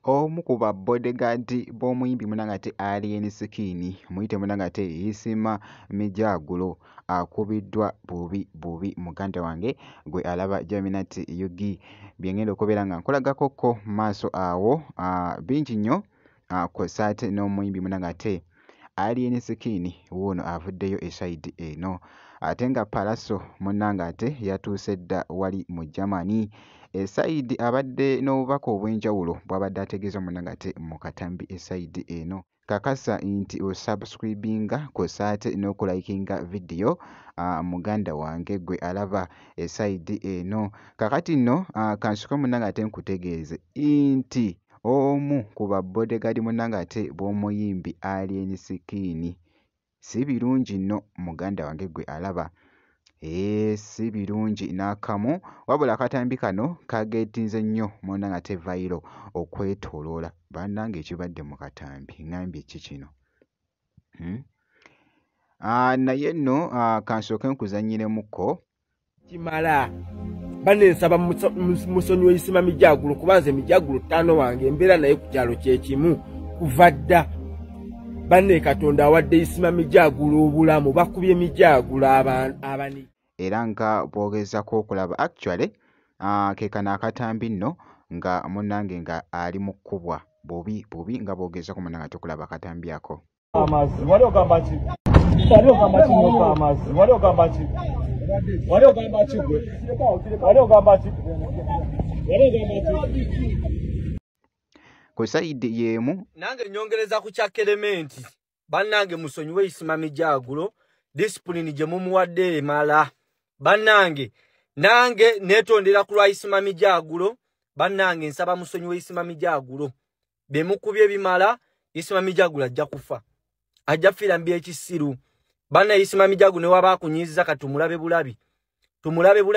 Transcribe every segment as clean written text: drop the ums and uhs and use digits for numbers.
Omu ku ba bodyguard b'omuyimbi Munangate Alien Skin muyite Munangate Isima Mijagulo akubiddwa bubi muganda wange gwe alaba Jaminati Yugi byengenda okubeera nga nkolagakoko maaso awo bingi nnyo kw'osaate n'omuyimbi Munangate Alien Skin wuuno avuddeyo esayidi eno ate nga Palaso Munangate yatuuse dda wali mu Germany esayidi abadde n'obubaka obw'enjawulo bw'abadde ategeeza Munangate mu katambi esayidi eno kakasa nti osubscribinga kw'osaate n'okulayikinga vidiyo muganda wange gwe alaba esayidi eno kakati nno kansuke Munangate nkutegeeze nti omu ku ba bodyguard Munangate b'omuyimbi Alien Skin si birungi nno muganda wange gwe alaba si birungi n'akamu wabula akatambi kano kageetinze nnyo Munangate viral okwetoloola bannange ekibadde mu katambi ngambye ki kino naye nno kansooke nkuzanyiremuko kimala bane nsaba musonyiwe Isima Mijagulo kubanze Mijagulo ttaano wange embeera naye ku kyalo kyekimu kuva dda bane Katonda awadde Isima Mijagulo obulamu bakubye Mijagulo abani era nga bwogezako okulaba actually kekano akatambi nno nga munnange nga ali mu kkubwa bubi nga bwogezako Munangate okulaba akatambi ako ku sayidi yemu nange nyongereza ku kya Elementi bannange musonyiwe Isima Mijagulo discipline gye mumuwadde emala bannange nange netondera ku lwa Isima Mijagulo bannange nsaba musonyiwe Isima Mijagulo bemukubye bimala Isima Mijagulo ajja kufa ajja fira mbi ekisiru banna Isima Mijagulo ne waba kunyiza katumulabe bulabi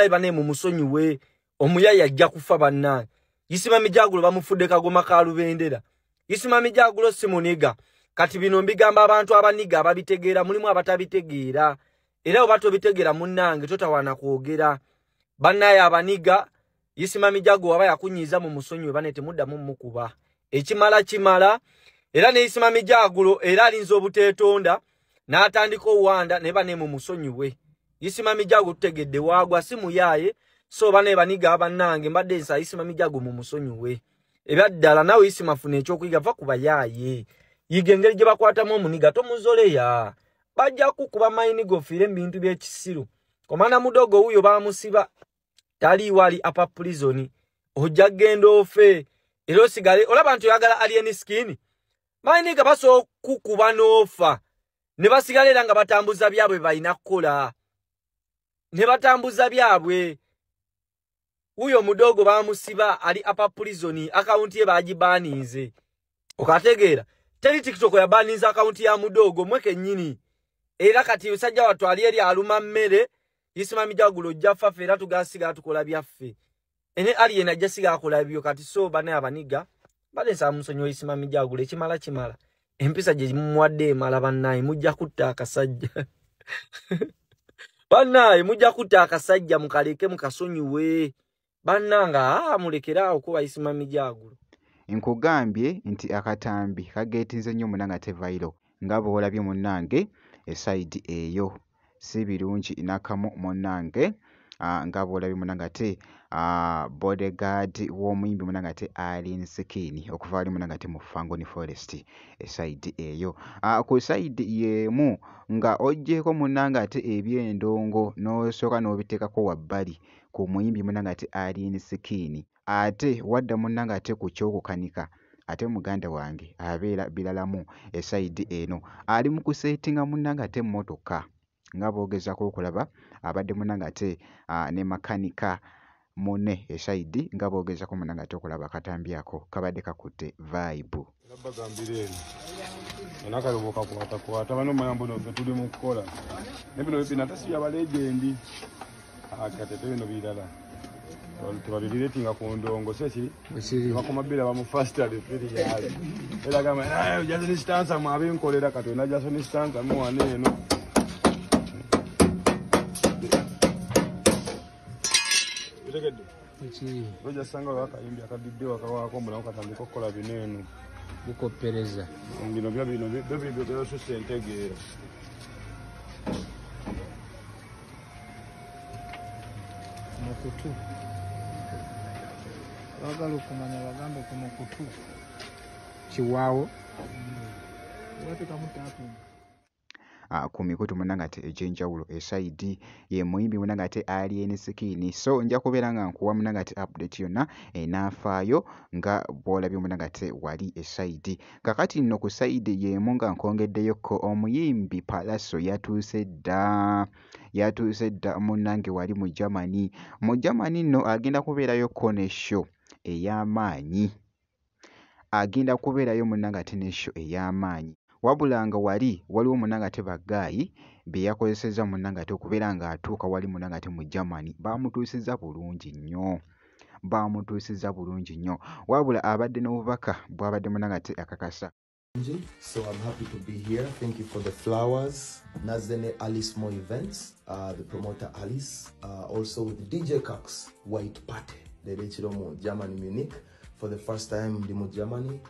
bane mu musonyiwe omuyaya ajja kufa bannange Isima Mijagulo bamufudde kagoma ka lubendera Isima Mijagulo simuniga kati bino mbigamba abantu abaniga ababitegeera mulimu abatabitegeera era obato bitegeera munnange totawana kwogera bannaye abaniga Isima Mijagulo aba yakunyiza mu musonyiwe bane temuddamu mukuba ekimala era ne Isima Mijagulo era alinze obuteetonda n'atandika owanda ne bane mu musonyiwe Isima Mijagulo tutegedde waagwa simu yaye so bane baniga bannange mbadde nsa Isima Mijagulo mu musonyiwe ebyaddala nawe Isima funa ekyokuyiga va kuba yaye yiga engeri gye bakwatamu omuniga tomuzoleya bajja kukuba mayini gofire ebintu by'ekisiru komanda mudogo huyo bamusiba tali wali apa prison ojja genda ofe era osigale olaba nti oyagala Alien Skin mayini ga baso kukuba n'ofa ne basigalera nga batambuza byabwe balina kukola ne batambuza byabwe huyo mudogo bamusiba ali apa prison account ye bagibaninze okategeera teri TikTok ya baninze account ya mudogo mweke nyini era kati usajja watu alieri aluma mmere Isima Mijagulo jaffa fera tugasiga tukola byaffe ene Alien ajasiga akola byo kati so bane abaniga bale sa musonyo Isima Mijagulo ekimala empisa gye mumwadde mala bannaye mujja kutta akasajja bannaye mujja kutta akasajja mukaleke mukasonyiwe bannanga mulekera okuba Isima Mijagulo nkugambye nti akatambi kageetinze nnyo Munangate viral nga bw'olabye munnange esayidi eyo si birungi nakamu munnange nga bw'olabye Munangate bodyguard w'omuyimbi Munangate Alien Skin okuva wali Munangate mu Fangoni Forest esayidi eyo ku sayidi yemu nga ojjeeko Munangate ebyendongo n'osooka n'obiteekako wabbali ku muyimbi Munangate Alien Skin ate wadda Munangate ku kyokukanika ate muganda wange abeera biralamu esayidi eno ali mu kuseetinga Munangate emmotoka nga boogezako okulaba abadde Munangate ne makanika mune esayidi nga boogezako Munangate okulaba akatambi ako kabadde kakutte vibe kwata bano mayambo no tuli mu kukola nebino binatasiya balegendi akatete bino birala tubaliriretinga ku ndongo seki bakomabira bamu faster de yaali era kama jazo ni stanza mu abinkolera Katonda jazo ni stanza mu waneno bitegedde Iki Roja sanga wakayimbi akadidde wakawaako omulamu katandika okukola bino eno. bukoppereza. Bino byo byasusse entegeera. Mukutu. Bagala okumanya bagambe ku mukutu. Kiwaawo. Watekamu tapu. Ku mikutu munangate egy'enjawulo esayidi ye muyimbi munangate Alien Skin. So nja kubeera nga nkuwa munangate update yonna enaafaayo nga bw'olabye munangate wali esayidi. Kakati nno ku sayidi y'emu nga nkongeddeyoko omuyimbi Pallaso yatuuse dda munnange wali mu Germany. Mu Germany nno agenda kubeerayoko ne show ey'amaanyi. Agenda kubeerayo munnangate ne show ey'amaanyi. Wabula nga waliwo munnangate Bagaayi be yakozesezza munnangate okubeera ng'atuuka wali munnangate mu Germany. Baamutuusizza bulungi nnyo. Wabula abadde n'obubaka bw'abadde munnangate akakasa. So I'm happy to be here. Thank you for the flowers. Nazene Alice Mo Events, the promoter Alice, also with DJ Cox White Party, the Rechiromo Germany Munich. For the first time in Germany,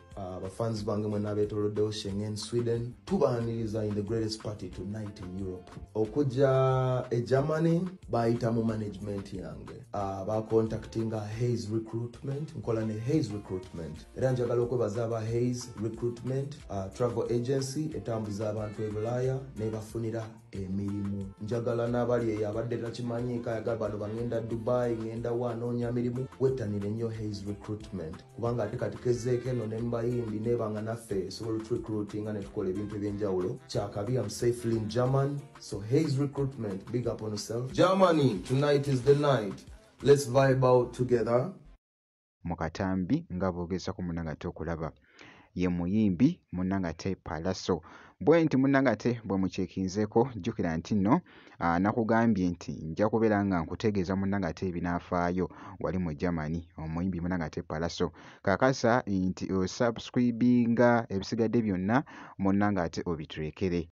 fans bange mwenabetoloddeo Schengen, Sweden. Tubaniriza in the greatest party tonight in Europe. Okuja Germany bayita mu management yange. Bacontactinga Hayes Recruitment, nkola ne Hayes Recruitment. Era njagala okwebaza aba Hayes Recruitment, travel agency etambuza abantu e Bulaya nebafunira emirimu. Njagala n'abali abadde takimanyika yagala bano bangenda Dubai, ngenda wanoonya mirimu, wettanire nnyo Hayes Recruitment. Kubanga ate kati kezeeko eno ne mbayimbi nebanga naffe sobola recruiting ne tukola ebintu ebyenjawulo. Kyakabi, I'm safely in German. So Hayes Recruitment, big up on yourself. Germany, tonight is the night. Let's vibe out together. Mu katambi nga boogeza ku munnangate okulaba ye muyimbi munnangate Pallaso. Bwe nti munnangate bwe mucekinzeeko jjukira nti nno nakugambye nti nja kubeera nga nkutegeeza munnangate ebinaafaayo wali mu Germany omuyimbi munnangate Pallaso. Kakasa nti osubscribinga ebisigadde byonna munnangate obiturekere.